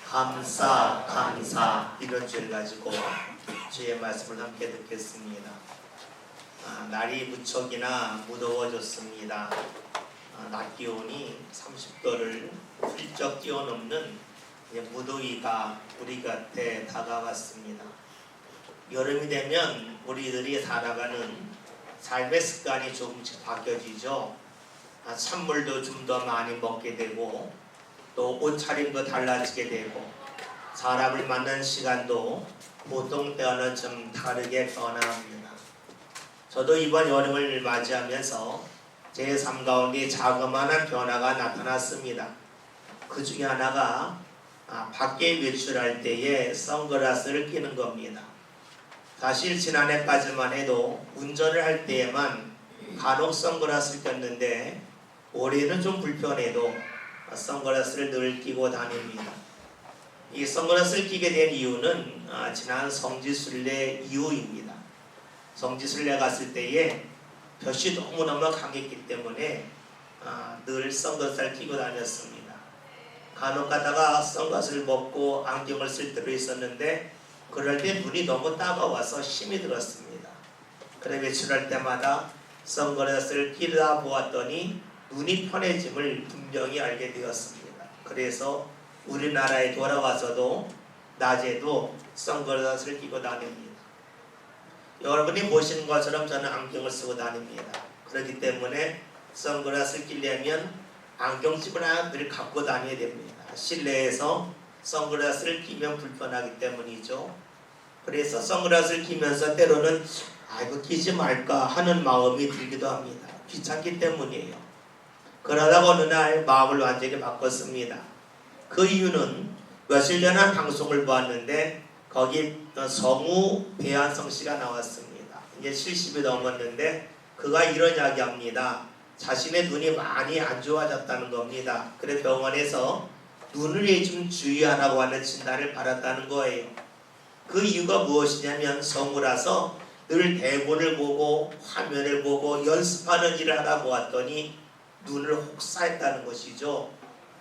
감사 이런 주를 가지고 주의 말씀을 함께 듣겠습니다. 날이 무척이나 무더워졌습니다. 낮 기온이 30도를 훌쩍 뛰어넘는 무더위가 우리 곁에 다가왔습니다. 여름이 되면 우리들이 살아가는 삶의 습관이 조금씩 바뀌어지죠. 찬물도 좀 더 많이 먹게 되고 또 옷차림도 달라지게 되고 사람을 만나는 시간도 보통 때와는 좀 다르게 변화합니다. 저도 이번 여름을 맞이하면서 제 삶 가운데 자그마한 변화가 나타났습니다. 그 중에 하나가 밖에 외출할 때에 선글라스를 끼는 겁니다. 사실 지난해까지만 해도 운전을 할 때에만 간혹 선글라스를 꼈는데 올해는 좀 불편해도 선글라스를 늘 끼고 다닙니다. 이 선글라스를 끼게 된 이유는 지난 성지순례 이후입니다. 성지순례 갔을 때에 볕이 너무너무 강했기 때문에 늘 선글라스를 끼고 다녔습니다. 간혹 가다가 선글라스를 벗고 안경을 쓸 때도 있었는데 그럴 때 눈이 너무 따가워서 힘이 들었습니다. 그래 외출할 때마다 선글라스를 끼다 보았더니 눈이 편해짐을 분명히 알게 되었습니다. 그래서 우리나라에 돌아와서도 낮에도 선글라스를 끼고 다닙니다. 여러분이 보시는 것처럼 저는 안경을 쓰고 다닙니다. 그렇기 때문에 선글라스를 끼려면 안경집을 하나 늘 갖고 다녀야 됩니다. 실내에서 선글라스를 끼면 불편하기 때문이죠. 그래서 선글라스를 끼면서 때로는 이거 끼지 말까 하는 마음이 들기도 합니다. 귀찮기 때문이에요. 그러다가 어느 날 마음을 완전히 바꿨습니다. 그 이유는 며칠 전에 한 방송을 보았는데 거기 성우 배한성 씨가 나왔습니다. 이제 70이 넘었는데 그가 이런 이야기합니다. 자신의 눈이 많이 안 좋아졌다는 겁니다. 그래 병원에서 눈을 좀 주의하라고 하는 진단을 받았다는 거예요. 그 이유가 무엇이냐면 성우라서 늘 대본을 보고 화면을 보고 연습하는 일을 하다 보았더니 눈을 혹사했다는 것이죠.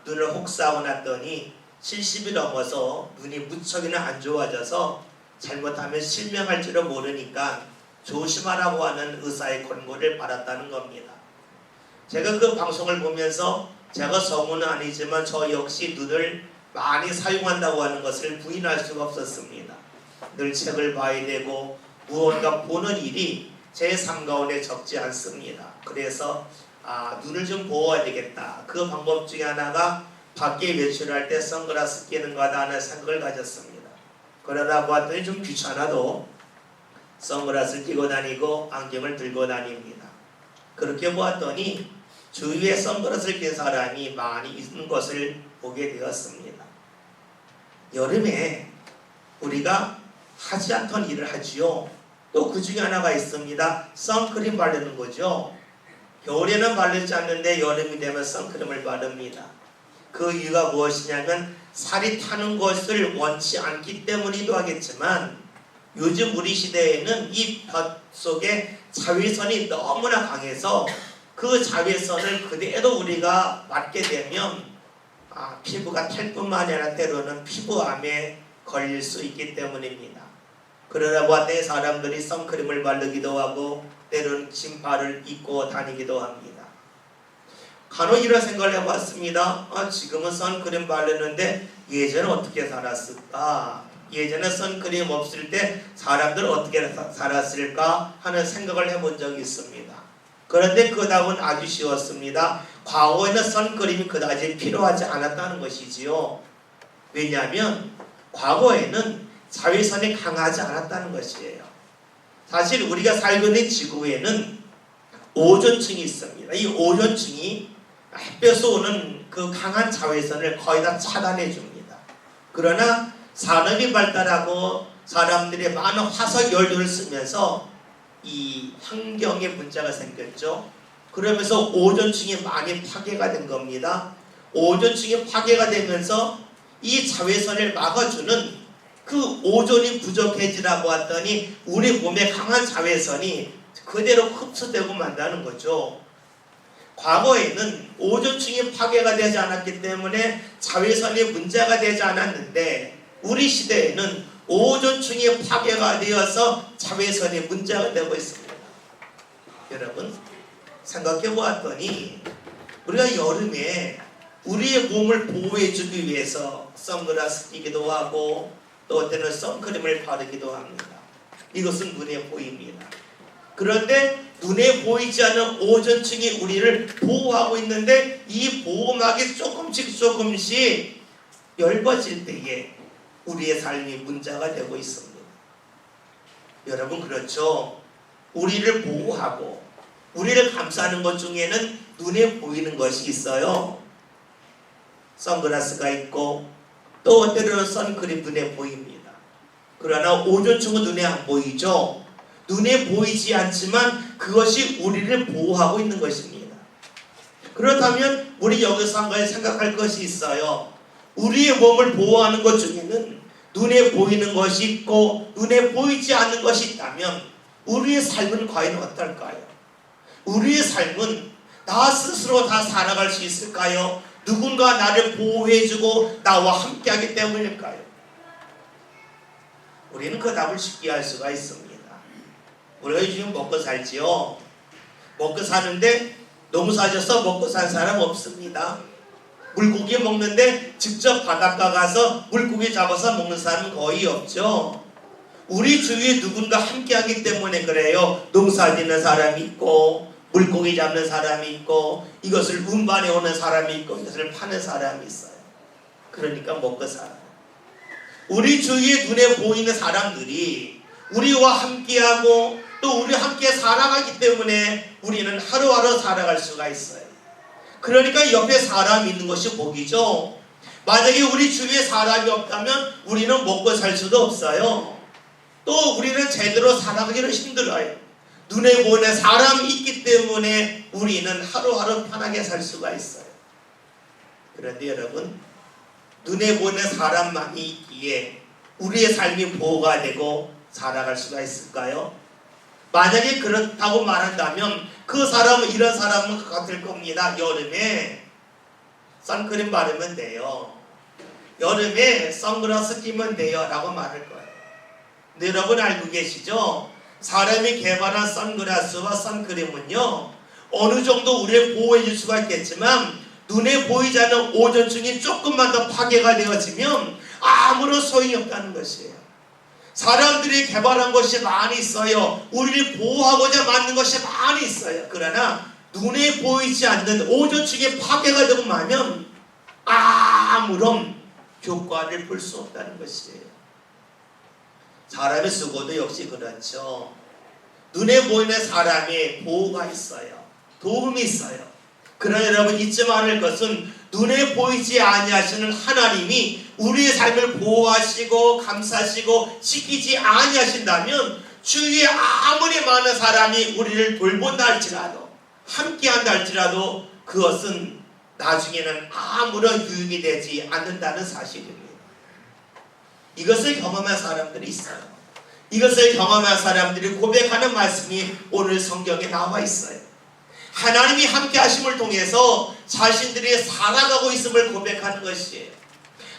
눈을 혹사하고 났더니 70이 넘어서 눈이 무척이나 안 좋아져서 잘못하면 실명할 줄을 모르니까 조심하라고 하는 의사의 권고를 받았다는 겁니다. 제가 그 방송을 보면서 제가 성우는 아니지만 저 역시 눈을 많이 사용한다고 하는 것을 부인할 수가 없었습니다. 늘 책을 봐야 되고 무언가 보는 일이 제 삶 가운데 적지 않습니다. 그래서 눈을 좀 보호해야 되겠다. 그 방법 중에 하나가 밖에 외출할 때 선글라스 끼는 거다 하는 생각을 가졌습니다. 그러다 보았더니 좀 귀찮아도 선글라스를 끼고 다니고 안경을 들고 다닙니다. 그렇게 보았더니 주위에 선글라스를 낀 사람이 많이 있는 것을 보게 되었습니다. 여름에 우리가 하지 않던 일을 하지요. 또 그 중에 하나가 있습니다. 선크림 바르는 거죠. 겨울에는 바르지 않는데 여름이 되면 선크림을 바릅니다. 그 이유가 무엇이냐면 살이 타는 것을 원치 않기 때문이기도 하겠지만 요즘 우리 시대에는 이 볕 속에 자외선이 너무나 강해서 그 자외선을 그대로 우리가 맞게 되면 피부가 탈 뿐만 아니라 때로는 피부암에 걸릴 수 있기 때문입니다. 그러다 보았더니 사람들이 선크림을 바르기도 하고 때로는 진발을 입고 다니기도 합니다. 간혹 이런 생각을 해봤습니다. 지금은 선크림 바르는데 예전에 어떻게 살았을까? 예전에 선크림 없을 때 사람들은 어떻게 살았을까? 하는 생각을 해본 적이 있습니다. 그런데 그 답은 아주 쉬웠습니다. 과거에는 선크림이 그다지 필요하지 않았다는 것이지요. 왜냐하면 과거에는 자외선이 강하지 않았다는 것이에요. 사실 우리가 살고 있는 지구에는 오존층이 있습니다. 이 오존층이 햇볕에서 오는 그 강한 자외선을 거의 다 차단해 줍니다. 그러나 산업이 발달하고 사람들이 많은 화석 연료를 쓰면서 이 환경에 문제가 생겼죠. 그러면서 오존층이 많이 파괴가 된 겁니다. 오존층이 파괴가 되면서 이 자외선을 막아주는 그 오존이 부족해지라고 했더니 우리 몸에 강한 자외선이 그대로 흡수되고 만다는 거죠. 과거에는 오존층이 파괴가 되지 않았기 때문에 자외선이 문제가 되지 않았는데 우리 시대에는 오존층이 파괴가 되어서 자외선이 문제가 되고 있습니다. 여러분 생각해 보았더니 우리가 여름에 우리의 몸을 보호해주기 위해서 선글라스 끼기도 하고 또 어때는 선크림을 바르기도 합니다. 이것은 눈에 보입니다. 그런데 눈에 보이지 않는 오존층이 우리를 보호하고 있는데 이 보호막이 조금씩 얇아질 때에 우리의 삶이 문제가 되고 있습니다. 여러분 그렇죠? 우리를 보호하고 우리를 감싸는 것 중에는 눈에 보이는 것이 있어요. 선글라스가 있고 또 어때는 선크림 눈에 보입니다. 그러나 오존층은 눈에 안 보이죠. 눈에 보이지 않지만 그것이 우리를 보호하고 있는 것입니다. 그렇다면 우리 여기서 한 가지 생각할 것이 있어요. 우리의 몸을 보호하는 것 중에는 눈에 보이는 것이 있고 눈에 보이지 않는 것이 있다면 우리의 삶은 과연 어떨까요? 우리의 삶은 나 스스로 다 살아갈 수 있을까요? 누군가 나를 보호해주고 나와 함께하기 때문일까요? 우리는 그 답을 쉽게 알 수가 있습니다. 우리가 지금 먹고 살지요. 먹고 사는데 농사져서 먹고 산 사람 없습니다. 물고기 먹는데 직접 바닷가 가서 물고기 잡아서 먹는 사람은 거의 없죠. 우리 주위에 누군가 함께하기 때문에 그래요. 농사 짓는 사람이 있고 물고기 잡는 사람이 있고 이것을 운반해 오는 사람이 있고 이것을 파는 사람이 있어요. 그러니까 먹고 살아요. 우리 주위에 눈에 보이는 사람들이 우리와 함께하고 또 우리 함께 살아가기 때문에 우리는 하루하루 살아갈 수가 있어요. 그러니까 옆에 사람이 있는 것이 복이죠. 만약에 우리 주위에 사람이 없다면 우리는 먹고 살 수도 없어요. 또 우리는 제대로 살아가기는 힘들어요. 눈에 보이는 사람이 있기 때문에 우리는 하루하루 편하게 살 수가 있어요. 그런데 여러분 눈에 보이는 사람만이 있기에 우리의 삶이 보호가 되고 살아갈 수가 있을까요? 만약에 그렇다고 말한다면 그 사람은 이런 사람은 같을 겁니다. 여름에 선크림 바르면 돼요. 여름에 선글라스 끼면 돼요 라고 말할 거예요. 근데 여러분 알고 계시죠? 사람이 개발한 선글라스와 선크림은요 어느 정도 우리를 보호해 줄 수가 있겠지만 눈에 보이지 않는 오존층이 조금만 더 파괴가 되어지면 아무런 소용이 없다는 것이에요. 사람들이 개발한 것이 많이 있어요. 우리를 보호하고자 만든 것이 많이 있어요. 그러나 눈에 보이지 않는 오존층이 파괴가 되고 나면 아무런 효과를 볼 수 없다는 것이에요. 사람의 수고도 역시 그렇죠. 눈에 보이는 사람의 보호가 있어요. 도움이 있어요. 그러나 여러분 잊지 말을 것은 눈에 보이지 아니하시는 하나님이 우리의 삶을 보호하시고 감싸시고 지키지 아니하신다면 주위에 아무리 많은 사람이 우리를 돌본다 할지라도 함께한다 할지라도 그것은 나중에는 아무런 유익이 되지 않는다는 사실입니다. 이것을 경험한 사람들이 있어요. 이것을 경험한 사람들이 고백하는 말씀이 오늘 성경에 나와 있어요. 하나님이 함께 하심을 통해서 자신들이 살아가고 있음을 고백하는 것이에요.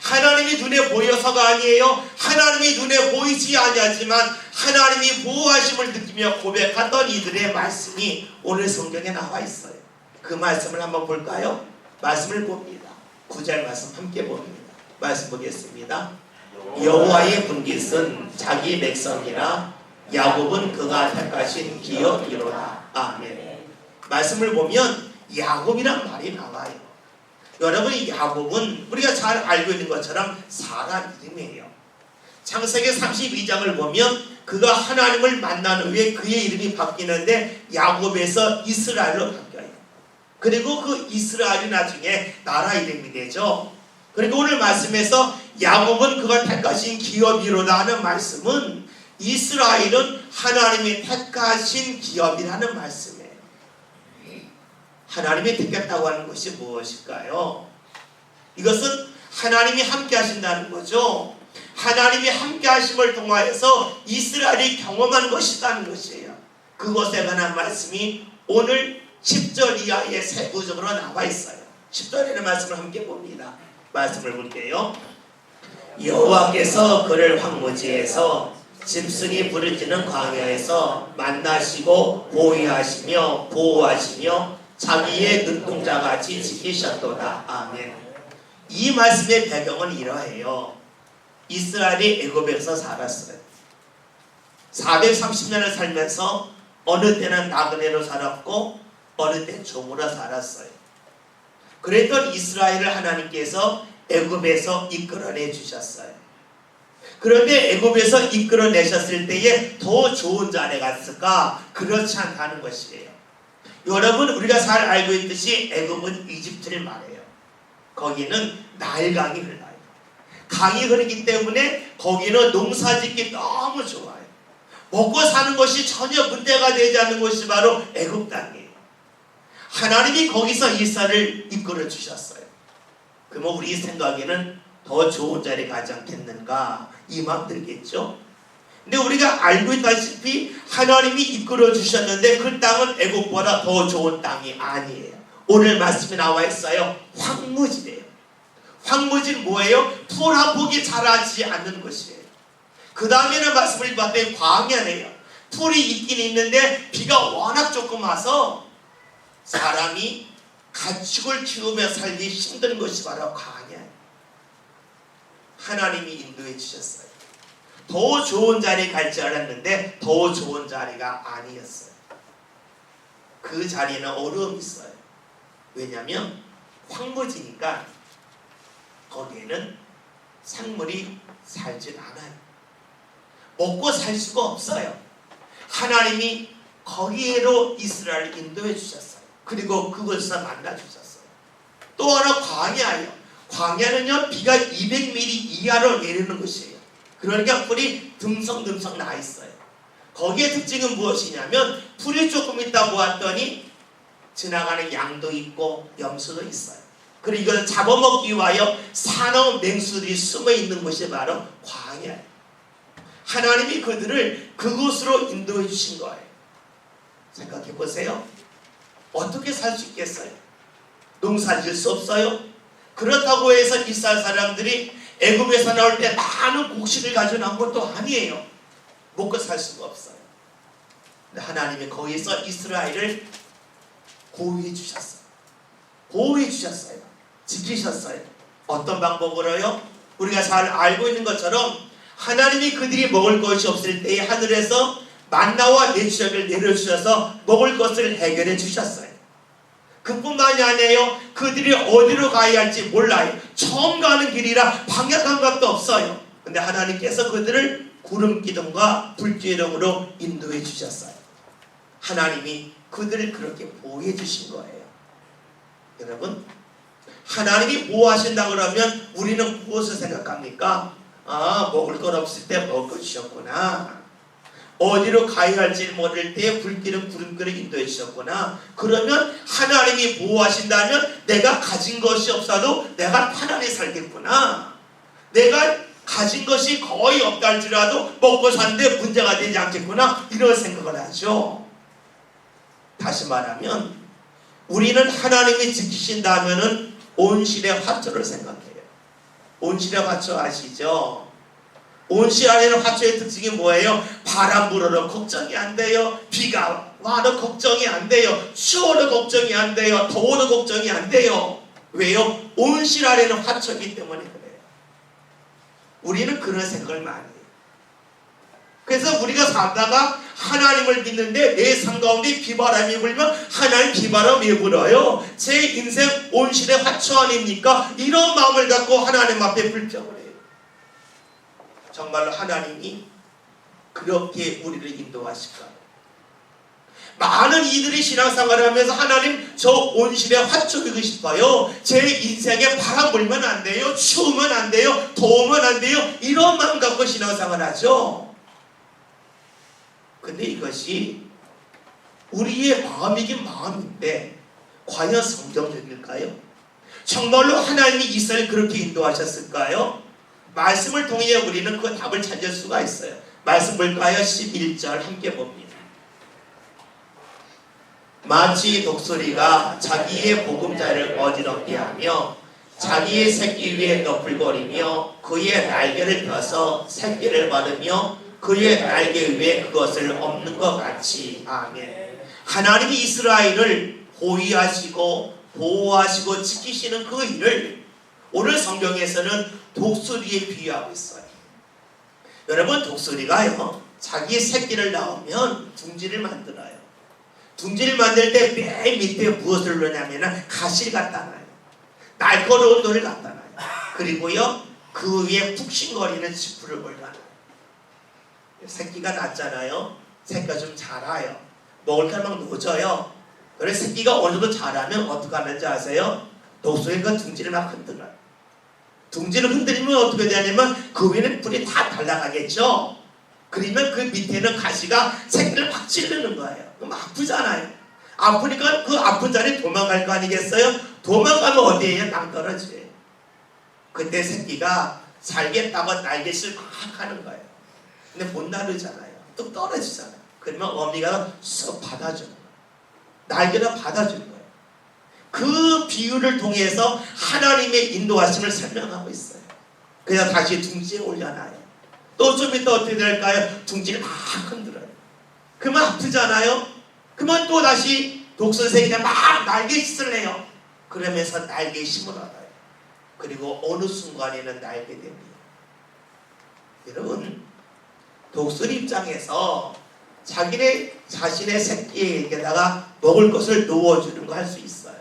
하나님이 눈에 보여서가 아니에요. 하나님이 눈에 보이지 아니하지만 하나님이 보호하심을 느끼며 고백하던 이들의 말씀이 오늘 성경에 나와 있어요. 그 말씀을 한번 볼까요? 말씀을 봅니다. 9절 말씀 함께 봅니다. 말씀 보겠습니다. 여호와의 분깃은 자기 백성이라 야곱은 그가 택하신 기업이로다. 아멘. 말씀을 보면 야곱이란 말이 나와요. 여러분 이 야곱은 우리가 잘 알고 있는 것처럼 사람 이름이에요. 창세기 32장을 보면 그가 하나님을 만난 후에 그의 이름이 바뀌는데 야곱에서 이스라엘로 바뀌어요. 그리고 그 이스라엘이 나중에 나라 이름이 되죠. 그리고 오늘 말씀에서 야곱은 그가 택하신 기업이로다 하는 말씀은 이스라엘은 하나님이 택하신 기업이라는 말씀이에요. 하나님이 택했다고 하는 것이 무엇일까요? 이것은 하나님이 함께 하신다는 거죠. 하나님이 함께 하심을 통하여서 이스라엘이 경험한 것이라는 것이에요. 그것에 관한 말씀이 오늘 10절 이하에 세부적으로 나와 있어요. 10절에는 말씀을 함께 봅니다. 말씀을 볼게요. 여호와께서 그를 황무지에서 짐승이 부르짖는 광야에서 만나시고 보호하시며 자기의 눈동자같이 지키셨도다. 아멘. 이 말씀의 배경은 이러해요. 이스라엘이 애굽에서 살았어요. 430년을 살면서 어느 때는 나그네로 살았고 어느 때 종으로 살았어요. 그랬던 이스라엘을 하나님께서 애굽에서 이끌어내 주셨어요. 그런데 애굽에서 이끌어내셨을 때에 더 좋은 자리에 갔을까? 그렇지 않다는 것이에요. 여러분, 우리가 잘 알고 있듯이 애굽은 이집트를 말해요. 거기는 나일강이 흘러요. 강이 흐르기 때문에 거기는 농사짓기 너무 좋아요. 먹고 사는 것이 전혀 문제가 되지 않는 곳이 바로 애굽 땅이에요. 하나님이 거기서 이스라엘을 이끌어 주셨어요. 그러면 우리 생각에는 더 좋은 자리에 가지 않겠는가 이 마음 들겠죠. 근데 우리가 알고 있다시피 하나님이 이끌어 주셨는데 그 땅은 애굽보다 더 좋은 땅이 아니에요. 오늘 말씀에 나와 있어요. 황무지래요. 황무지는 뭐예요? 풀 한 폭이 자라지 않는 것이에요. 그 다음에는 말씀을 봤더니 광야네요. 풀이 있긴 있는데 비가 워낙 조금 와서 사람이 가축을 키우며 살기 힘든 것이 바로 광야예요. 하나님이 인도해 주셨어요. 더 좋은 자리에 갈 줄 알았는데 더 좋은 자리가 아니었어요. 그 자리에는 어려움이 있어요. 왜냐하면 황무지니까 거기에는 생물이 살질 않아요. 먹고 살 수가 없어요. 하나님이 거기로 이스라엘을 인도해 주셨어요. 그리고 그곳에서 만나 주셨어요. 또 하나 광야예요. 광야는요 비가 200mm 이하로 내리는 것이에요. 그러니까 풀이 듬성듬성 나 있어요. 거기에 특징은 무엇이냐면 풀이 조금 있다 보았더니 지나가는 양도 있고 염소도 있어요. 그리고 이걸 잡아먹기 위하여 사나운 맹수들이 숨어 있는 곳이 바로 광야예요. 하나님이 그들을 그곳으로 인도해 주신 거예요. 생각해 보세요. 어떻게 살 수 있겠어요? 농사 지을 수 없어요. 그렇다고 해서 이스라엘 사람들이 애굽에서 나올 때 많은 곡식을 가지고 나온 것도 아니에요. 먹고 살 수가 없어요. 근데 하나님이 거기서 이스라엘을 보호해 주셨어요. 보호해 주셨어요. 지키셨어요. 어떤 방법으로요? 우리가 잘 알고 있는 것처럼 하나님이 그들이 먹을 것이 없을 때에 하늘에서 만나와 내추력을 내려주셔서 먹을 것을 해결해 주셨어요. 그뿐만이 아니에요. 그들이 어디로 가야 할지 몰라요. 처음 가는 길이라 방향 감각도 없어요. 근데 하나님께서 그들을 구름 기둥과 불기둥으로 인도해 주셨어요. 하나님이 그들을 그렇게 보호해 주신 거예요. 여러분, 하나님이 보호하신다 그러면 우리는 무엇을 생각합니까? 아, 먹을 것 없을 때 먹을 것 주셨구나. 어디로 가야 할지 모를 때 불길은 구름길을 인도해 주셨구나. 그러면 하나님이 보호하신다면 내가 가진 것이 없어도 내가 편안히 살겠구나. 내가 가진 것이 거의 없다 할지라도 먹고 사는데 문제가 되지 않겠구나. 이런 생각을 하죠. 다시 말하면 우리는 하나님이 지키신다면은 온실의 화초를 생각해요. 온실의 화초 아시죠? 온실 안에는 화초의 특징이 뭐예요? 바람 불어도 걱정이 안 돼요. 비가 와도 걱정이 안 돼요. 추워도 걱정이 안 돼요. 더워도 걱정이 안 돼요. 왜요? 온실 안에는 화초이기 때문에 그래요. 우리는 그런 생각을 많이 해요. 그래서 우리가 살다가 하나님을 믿는데 내 삶 가운데 비바람이 불면 하나님 비바람 왜 불어요? 제 인생 온실의 화초 아닙니까? 이런 마음을 갖고 하나님 앞에 불평을 해요. 정말로 하나님이 그렇게 우리를 인도하실까요? 많은 이들이 신앙생활을 하면서 하나님 저 온실에 화초이고 싶어요. 제 인생에 바람 불면 안 돼요. 추우면 안 돼요. 더우면 안 돼요. 이런 마음 갖고 신앙생활을 하죠. 근데 이것이 우리의 마음이긴 마음인데 과연 성경적일까요? 정말로 하나님이 이스라엘을 그렇게 인도하셨을까요? 말씀을 통해 우리는 그 답을 찾을 수가 있어요. 말씀 볼까요? 11절 함께 봅니다. 마치 독수리가 자기의 보금자리를 어지럽게 하며 자기의 새끼 위에 너풀거리며 그의 날개를 펴서 새끼를 바르며 그의 날개 위에 그것을 엎는 것 같이. 아멘. 하나님이 이스라엘을 호위하시고 보호하시고 지키시는 그 일을 오늘 성경에서는 독수리에 비유하고 있어요. 여러분, 독수리가요 자기의 새끼를 낳으면 둥지를 만들어요. 둥지를 만들 때 맨 밑에 무엇을 넣냐면 가시를 갖다 놔요. 날카로운 돌을 갖다 놔요. 그리고요 그 위에 푹신거리는 지푸를 올려놔요. 새끼가 낳잖아요. 새끼가 좀 자라요. 먹을 게 막 놓져요. 그래서 새끼가 어느 정도 자라면 어떻게 하는지 아세요? 독수리가 둥지를 막 흔들어요. 둥지를 흔들리면 어떻게 되냐면 그 위에는 뿔이 다 달라가겠죠. 그러면 그 밑에는 가시가 새끼를 막 찌르는 거예요. 그럼 아프잖아요. 아프니까 그 아픈 자리에 도망갈 거 아니겠어요? 도망가면 어디에요? 낭떠러지예요. 그때 새끼가 살겠다고 날개짓을 막 하는 거예요. 근데 못 나르잖아요. 뚝 떨어지잖아요. 그러면 어미가 쏙 받아주는 거예요. 날개를 받아주는 거예요. 그 비유를 통해서 하나님의 인도하심을 설명하고 있어요. 그래서 다시 둥지에 올려놔요. 또 좀 이따 어떻게 될까요? 둥지를 막 흔들어요. 그러면 아프잖아요. 그러면 또 다시 독수리새끼가 막 날개짓을 해요. 그러면서 날개에 힘을 얻어요. 그리고 어느 순간에는 날게 됩니다. 여러분, 독수리 입장에서 자신의 새끼에게다가 먹을 것을 놓아주는 거 할 수 있어요.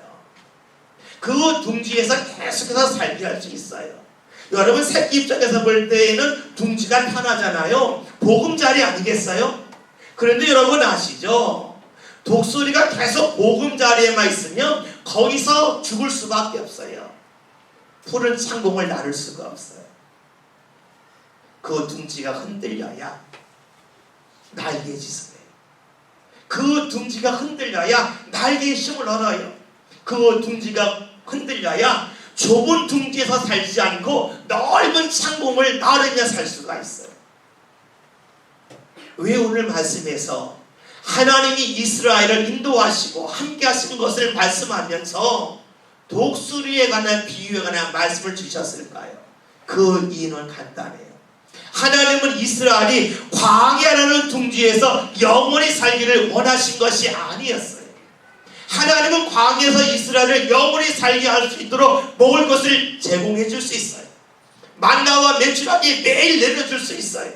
그 둥지에서 계속해서 살게 할 수 있어요. 여러분, 새끼 입장에서 볼 때에는 둥지가 편하잖아요. 보금자리 아니겠어요? 그런데 여러분 아시죠? 독수리가 계속 보금자리에만 있으면 거기서 죽을 수밖에 없어요. 푸른 창공을 나를 수가 없어요. 그 둥지가 흔들려야 날개짓을 해요. 그 둥지가 흔들려야 날개에 힘을 얻어요. 그 둥지가 흔들려야 좁은 둥지에서 살지 않고 넓은 창공을 나르며 살 수가 있어요. 왜 오늘 말씀에서 하나님이 이스라엘을 인도하시고 함께 하시는 것을 말씀하면서 독수리에 관한 비유에 관한 말씀을 주셨을까요? 그 이유는 간단해요. 하나님은 이스라엘이 광야라는 둥지에서 영원히 살기를 원하신 것이 아니었어요. 하나님은 광야에서 이스라엘을 영원히 살게 할 수 있도록 먹을 것을 제공해 줄 수 있어요. 만나와 메추라기 매일 내려줄 수 있어요.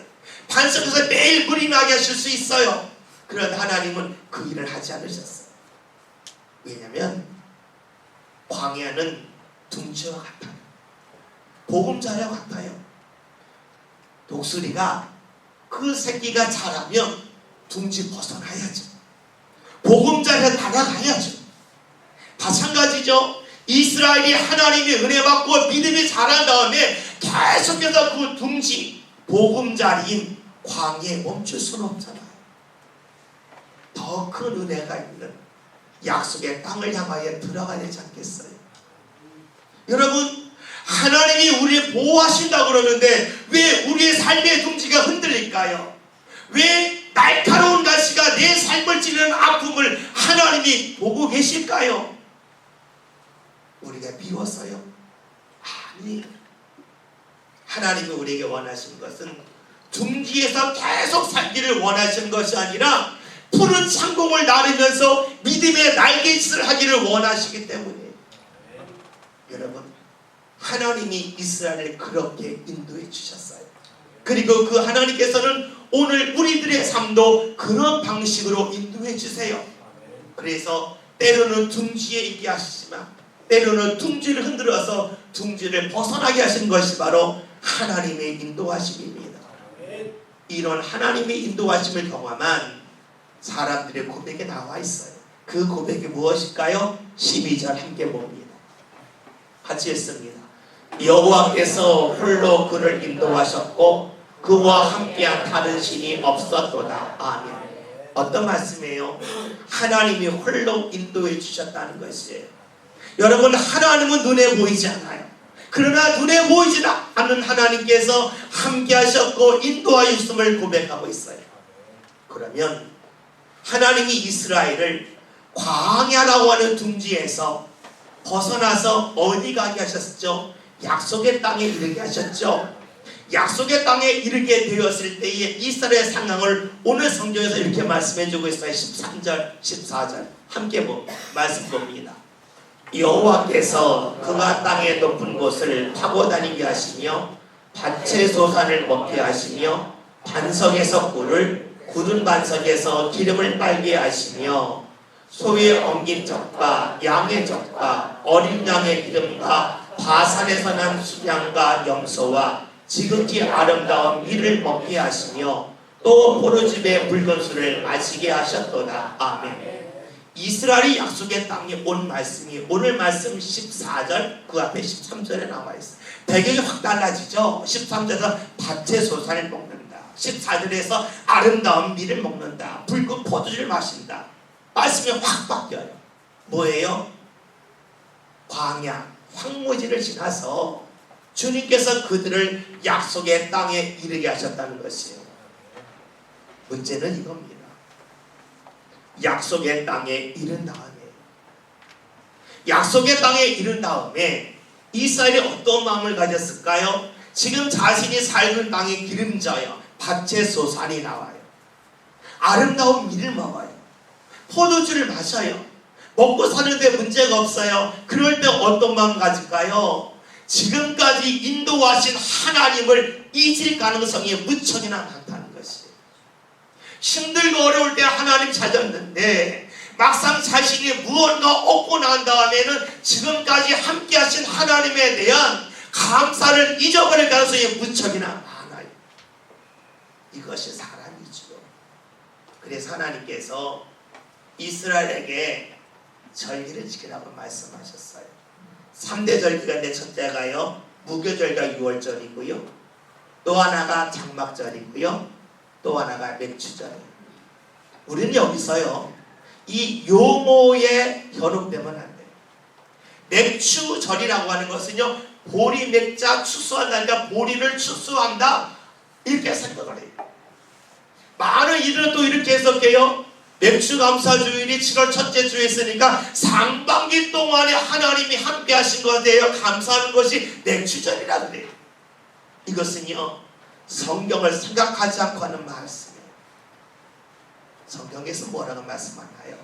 반석에서 매일 물이 나게 하실 수 있어요. 그런데 하나님은 그 일을 하지 않으셨어요. 왜냐하면 광야는 둥지와 같아요. 보금자리와 같아요. 독수리가 그 새끼가 자라면 둥지 벗어나야죠. 보금자리에 날아가야죠. 마찬가지죠. 이스라엘이 하나님의 은혜 받고 믿음이 자란 다음에 계속해서 그 둥지 보금자리인 광야에 멈출 수는 없잖아요. 더 큰 은혜가 있는 약속의 땅을 향하여 들어가야 되지 않겠어요? 여러분, 하나님이 우리를 보호하신다고 그러는데 왜 우리의 삶의 둥지가 흔들릴까요? 왜 날카로운 가시가 내 삶을 찌르는 아픔을 하나님이 보고 계실까요? 우리가 미워서요? 아니, 하나님이 우리에게 원하시는 것은 둥지에서 계속 살기를 원하시는 것이 아니라 푸른 창공을 나르면서 믿음의 날개짓을 하기를 원하시기 때문에 여러분, 하나님이 이스라엘을 그렇게 인도해 주셨어요. 그리고 그 하나님께서는 오늘 우리들의 삶도 그런 방식으로 인도해 주세요. 그래서 때로는 둥지에 있게 하시지만 때로는 둥지를 흔들어서 둥지를 벗어나게 하신 것이 바로 하나님의 인도하심입니다. 이런 하나님의 인도하심을 경험한 사람들의 고백에 나와 있어요. 그 고백이 무엇일까요? 12절 함께 봅니다. 같이 했습니다. 여호와께서 홀로 그를 인도하셨고 그와 함께한 다른 신이 없었도다. 아멘. 어떤 말씀이에요? 하나님이 홀로 인도해 주셨다는 것이에요. 여러분, 하나님은 눈에 보이지 않아요. 그러나 눈에 보이지 않는 하나님께서 함께 하셨고 인도하였음을 고백하고 있어요. 그러면 하나님이 이스라엘을 광야라고 하는 둥지에서 벗어나서 어디 가게 하셨죠? 약속의 땅에 이르게 하셨죠. 약속의 땅에 이르게 되었을 때의 이스라엘의 상황을 오늘 성경에서 이렇게 말씀해주고 있어요. 13절 14절 함께 말씀 봅니다. 여호와께서 그가 땅의 높은 곳을 타고 다니게 하시며 밭의 소산을 먹게 하시며 반석에서 꿀을 굳은 반석에서 기름을 빨게 하시며 소의 엉긴 젖과 양의 젖과 어린 양의 기름과 바산에서 난 수량과 염소와 지극히 아름다운 밀을 먹게 하시며 또 포도즙의 붉은 술을 마시게 하셨도다. 아멘. 이스라엘이 약속의 땅에 온 말씀이 오늘 말씀 14절 그 앞에 13절에 나와 있어요. 배경이 확 달라지죠. 13절에서 밭의 소산을 먹는다. 14절에서 아름다운 밀을 먹는다. 붉은 포도주를 마신다. 말씀이 확 바뀌어요. 뭐예요? 광야, 황무지를 지나서 주님께서 그들을 약속의 땅에 이르게 하셨다는 것이에요. 문제는 이겁니다. 약속의 땅에 이른 다음에 이스라엘이 어떤 마음을 가졌을까요? 지금 자신이 살던 땅이 기름져요. 밭의 소산이 나와요. 아름다운 밀을 먹어요. 포도주를 마셔요. 먹고 사는데 문제가 없어요. 그럴 때 어떤 마음 가질까요? 지금까지 인도하신 하나님을 잊을 가능성이 무척이나 많다는 것이에요. 힘들고 어려울 때 하나님 찾았는데 막상 자신이 무언가 얻고 난 다음에는 지금까지 함께 하신 하나님에 대한 감사를 잊어버릴 가능성이 무척이나 많아요. 이것이 사람이죠. 그래서 하나님께서 이스라엘에게 절기를 지키라고 말씀하셨어요. 3대 절기가 내 첫째가요 무교절과 유월절이고요, 또 하나가 장막절이고요, 또 하나가 맥주절이에요. 우리는 여기서요 이 요모에 현혹되면 안 돼요. 맥주절이라고 하는 것은요 보리 맥자 추수한다니까 보리를 추수한다 이렇게 생각을 해요. 많은 이들은 또 이렇게 해석해요. 맥주감사주일이 7월 첫째 주에 있으니까 상반기 동안에 하나님이 함께 하신 것에 대해 감사하는 것이 맥주절이라 그래요. 이것은요 성경을 생각하지 않고 하는 말씀이에요. 성경에서 뭐라고 말씀하나요?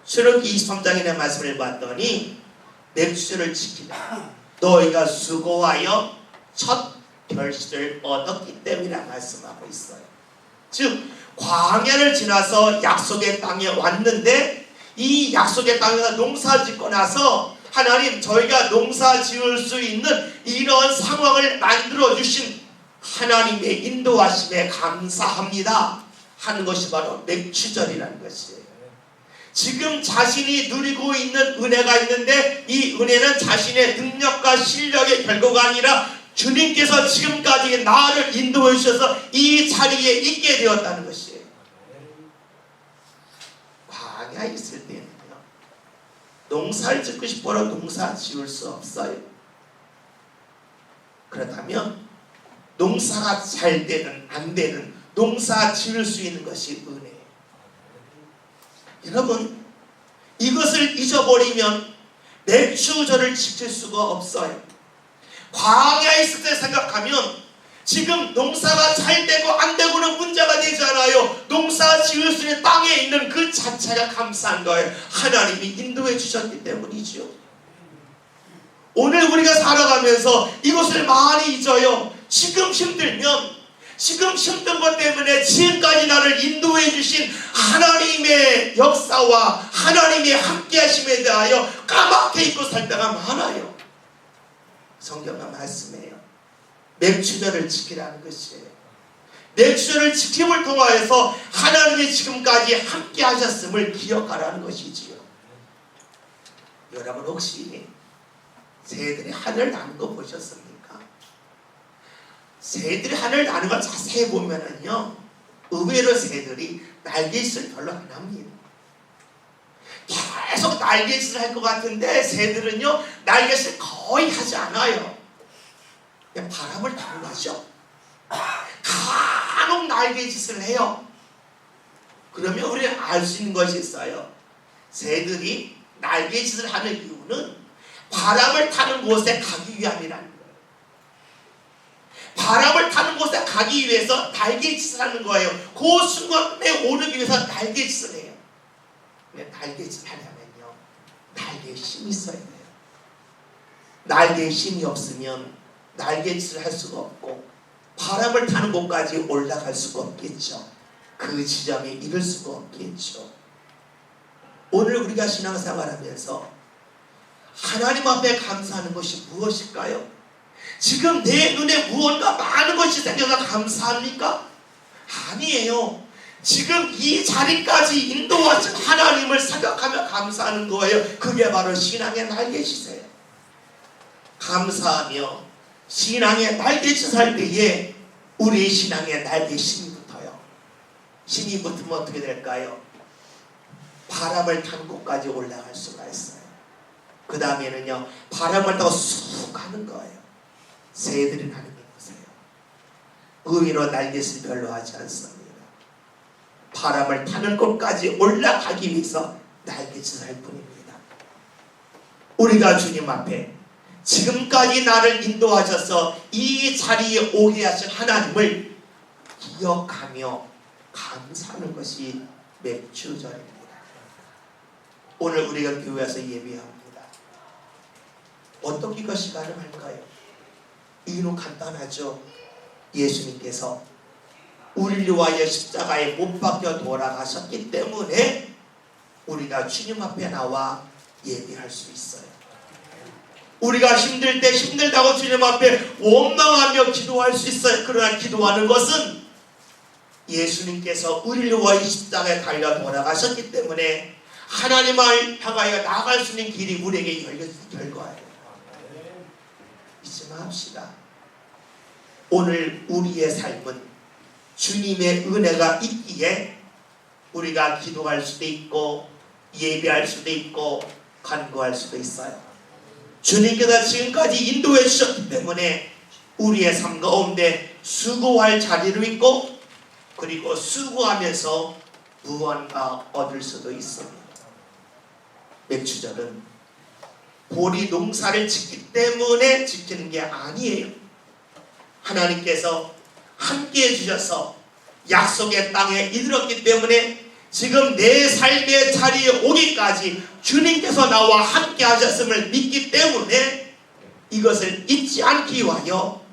출애굽기 23장의 말씀을 봤더니 맥주절을 지키라. 너희가 수고하여 첫 결실을 얻었기 때문이라 말씀하고 있어요. 즉 광야를 지나서 약속의 땅에 왔는데 이 약속의 땅에서 농사 짓고 나서 하나님 저희가 농사 지을 수 있는 이런 상황을 만들어 주신 하나님의 인도하심에 감사합니다 하는 것이 바로 맥주절이라는 것이에요. 지금 자신이 누리고 있는 은혜가 있는데 이 은혜는 자신의 능력과 실력의 결과가 아니라 주님께서 지금까지 나를 인도해 주셔서 이 자리에 있게 되었다는 것이에요. 광야에 있을 때는요 농사를 짓고 싶어도 농사 지을 수 없어요. 그렇다면 농사가 잘 되는 안 되는 농사 지을 수 있는 것이 은혜예요. 여러분 이것을 잊어버리면 맥주절을 지킬 수가 없어요. 광야에 있을 때 생각하면 지금 농사가 잘 되고 안 되고는 문제가 되지 않아요. 농사 지을 수 있는 땅에 있는 그 자체가 감사한 거예요. 하나님이 인도해 주셨기 때문이죠. 오늘 우리가 살아가면서 이것을 많이 잊어요. 지금 힘들면 지금 힘든 것 때문에 지금까지 나를 인도해 주신 하나님의 역사와 하나님의 함께 하심에 대하여 까맣게 잊고 살 때가 많아요. 성경은 말씀해요. 맥주절을 지키라는 것이에요. 맥주절을 지킴을 통하여서 하나님이 지금까지 함께 하셨음을 기억하라는 것이지요. 여러분 혹시 새들이 하늘 나는 거 보셨습니까? 새들이 하늘 나는 걸 자세히 보면은요 의외로 새들이 날갯짓을 별로 안 합니다. 계속 날갯짓을 할 것 같은데 새들은요 날갯짓을 거의 하지 않아요. 그냥 바람을 타고 가죠. 간혹 날갯짓을 해요. 그러면 우리는 알 수 있는 것이 있어요. 새들이 날갯짓을 하는 이유는 바람을 타는 곳에 가기 위함이라는 거예요. 바람을 타는 곳에 가기 위해서 날갯짓을 하는 거예요. 그 순간에 오르기 위해서 날갯짓을 해요. 왜 날갯짓을 하냐면요, 날개에 힘이 있어야 돼요. 날개에 힘이 없으면 날갯짓을 할 수가 없고 바람을 타는 곳까지 올라갈 수가 없겠죠. 그 지점에 이를 수가 없겠죠. 오늘 우리가 신앙생활하면서 하나님 앞에 감사하는 것이 무엇일까요? 지금 내 눈에 무언가 많은 것이 생겨서 감사합니까? 아니에요. 지금 이 자리까지 인도하신 하나님을 생각하며 감사하는 거예요. 그게 바로 신앙의 날갯짓이에요. 감사하며 신앙의 날갯짓을 할 때에 우리 신앙의 날개 힘이 붙어요. 힘이 붙으면 어떻게 될까요? 바람을 탄 곳까지 올라갈 수가 있어요. 그 다음에는요, 바람을 타고 쑥 가는 거예요. 새들이 가는 게 보세요. 의외로 날갯짓을 별로 하지 않습니다. 바람을 타는 곳까지 올라가기 위해서 날갯짓을 할 뿐입니다. 우리가 주님 앞에 지금까지 나를 인도하셔서 이 자리에 오게 하신 하나님을 기억하며 감사하는 것이 맥주절입니다. 오늘 우리가 교회에서 예배합니다. 어떻게 이것이 가능할까요? 이유는 간단하죠. 예수님께서 우리를 위하여 십자가에 못 박혀 돌아가셨기 때문에 우리가 주님 앞에 나와 예배할 수 있어요. 우리가 힘들 때 힘들다고 주님 앞에 원망하며 기도할 수 있어요. 그러나 기도하는 것은 예수님께서 우리를 위하여 십자가에 달려 돌아가셨기 때문에 하나님을 향하여 나아갈 수 있는 길이 우리에게 열려진 결과예요. 잊지 맙시다. 오늘 우리의 삶은 주님의 은혜가 있기에 우리가 기도할 수도 있고 예배할 수도 있고 간구할 수도 있어요. 주님께서 지금까지 인도해 주셨기 때문에 우리의 삶 가운데 수고할 자리도 있고 그리고 수고하면서 무언가 얻을 수도 있습니다. 맥주절은 보리 농사를 짓기 때문에 지키는 게 아니에요. 하나님께서 함께 해주셔서 약속의 땅에 이르렀기 때문에 지금 내 삶의 자리에 오기까지 주님께서 나와 함께 하셨음을 믿기 때문에 이것을 잊지 않기 위하여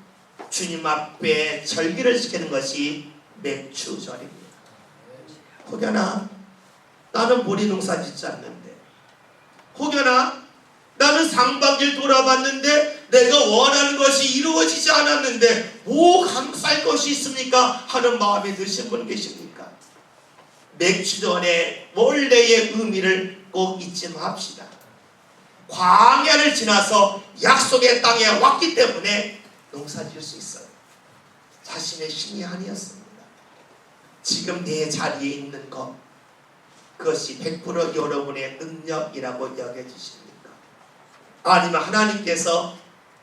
주님 앞에 절기를 지키는 것이 맥주절입니다. 혹여나 나는 보리 농사 짓지 않는데, 혹여나 나는 상반기를 돌아봤는데 내가 원하는 것이 이루어지지 않았는데 뭐 감사할 것이 있습니까? 하는 마음이 드신 분 계십니까? 맥주전의 원래의 의미를 꼭 잊지 맙시다. 광야를 지나서 약속의 땅에 왔기 때문에 농사 지을 수 있어요. 자신의 힘이 아니었습니다. 지금 내 자리에 있는 것, 그것이 100% 여러분의 능력이라고 여겨지십니까? 아니면 하나님께서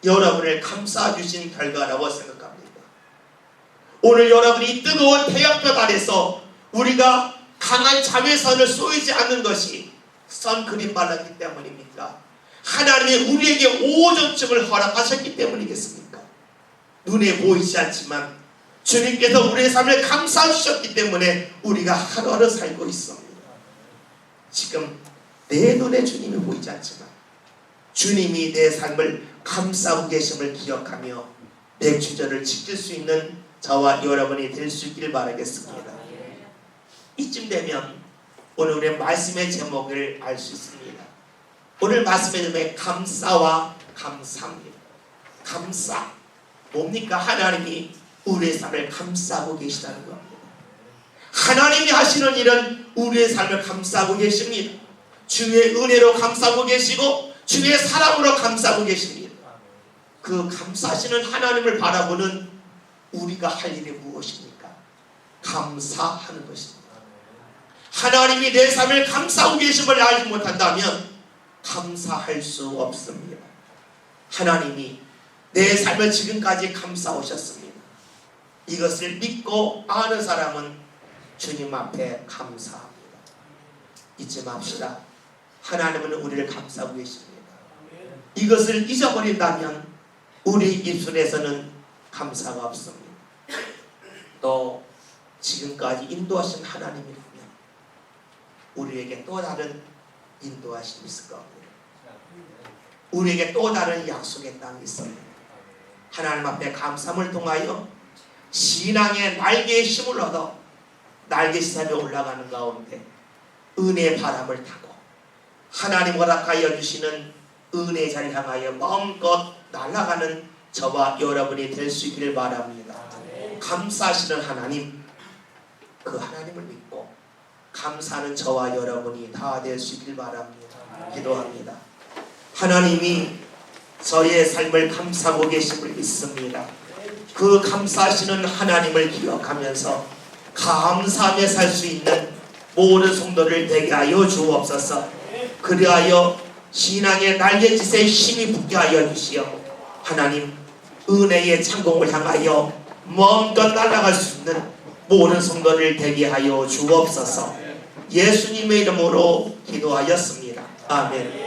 여러분을 감싸주신 결과라고 생각합니다. 오늘 여러분이 뜨거운 태양볕 아래서 우리가 강한 자외선을 쏘이지 않는 것이 선크림 발랐기 때문입니까? 하나님이 우리에게 오존증을 허락하셨기 때문이겠습니까? 눈에 보이지 않지만 주님께서 우리의 삶을 감싸주셨기 때문에 우리가 하루하루 살고 있습니다. 지금 내 눈에 주님이 보이지 않지만 주님이 내 삶을 감싸고 계심을 기억하며 맥주절을 지킬 수 있는 저와 여러분이 될 수 있기를 바라겠습니다. 이쯤 되면 오늘 우리의 말씀의 제목을 알 수 있습니다. 오늘 말씀의 제목은 감사와 감사입니다. 감사, 뭡니까? 하나님이 우리의 삶을 감싸고 계시다는 겁니다. 하나님이 하시는 일은 우리의 삶을 감싸고 계십니다. 주의 은혜로 감싸고 계시고 주의 사랑으로 감싸고 계십니다. 그 감싸시는 하나님을 바라보는 우리가 할 일이 무엇입니까? 감사하는 것입니다. 하나님이 내 삶을 감싸고 계심을 알지 못한다면 감사할 수 없습니다. 하나님이 내 삶을 지금까지 감싸오셨습니다. 이것을 믿고 아는 사람은 주님 앞에 감사합니다. 잊지 맙시다. 하나님은 우리를 감싸고 계십니다. 이것을 잊어버린다면 우리 입술에서는 감사가 없습니다. 또 지금까지 인도하신 하나님이라면 우리에게 또 다른 인도하심이 있을 겁니다. 우리에게 또 다른 약속의 땅이 있습니다. 하나님 앞에 감사함을 통하여 신앙의 날개의 힘을 얻어 날개시삽에 올라가는 가운데 은혜의 바람을 타고 하나님 허락하여 주시는 은혜의 자리를 향하여 마음껏 날아가는 저와 여러분이 될 수 있기를 바랍니다. 감사하시는 하나님, 그 하나님을 믿고 감사하는 저와 여러분이 다 될 수 있기를 바랍니다. 기도합니다. 하나님이 저의 삶을 감싸고 계심을 믿습니다. 그 감사하시는 하나님을 기억하면서 감사하며 살 수 있는 모든 성도를 되게 하여 주옵소서. 그리하여 신앙의 날갯짓에 힘이 붙게 하여 주시어 하나님 은혜의 창공을 향하여 먼저 날아갈 수 있는 모든 성도를 되게 하여 주옵소서. 예수님의 이름으로 기도하였습니다. 아멘.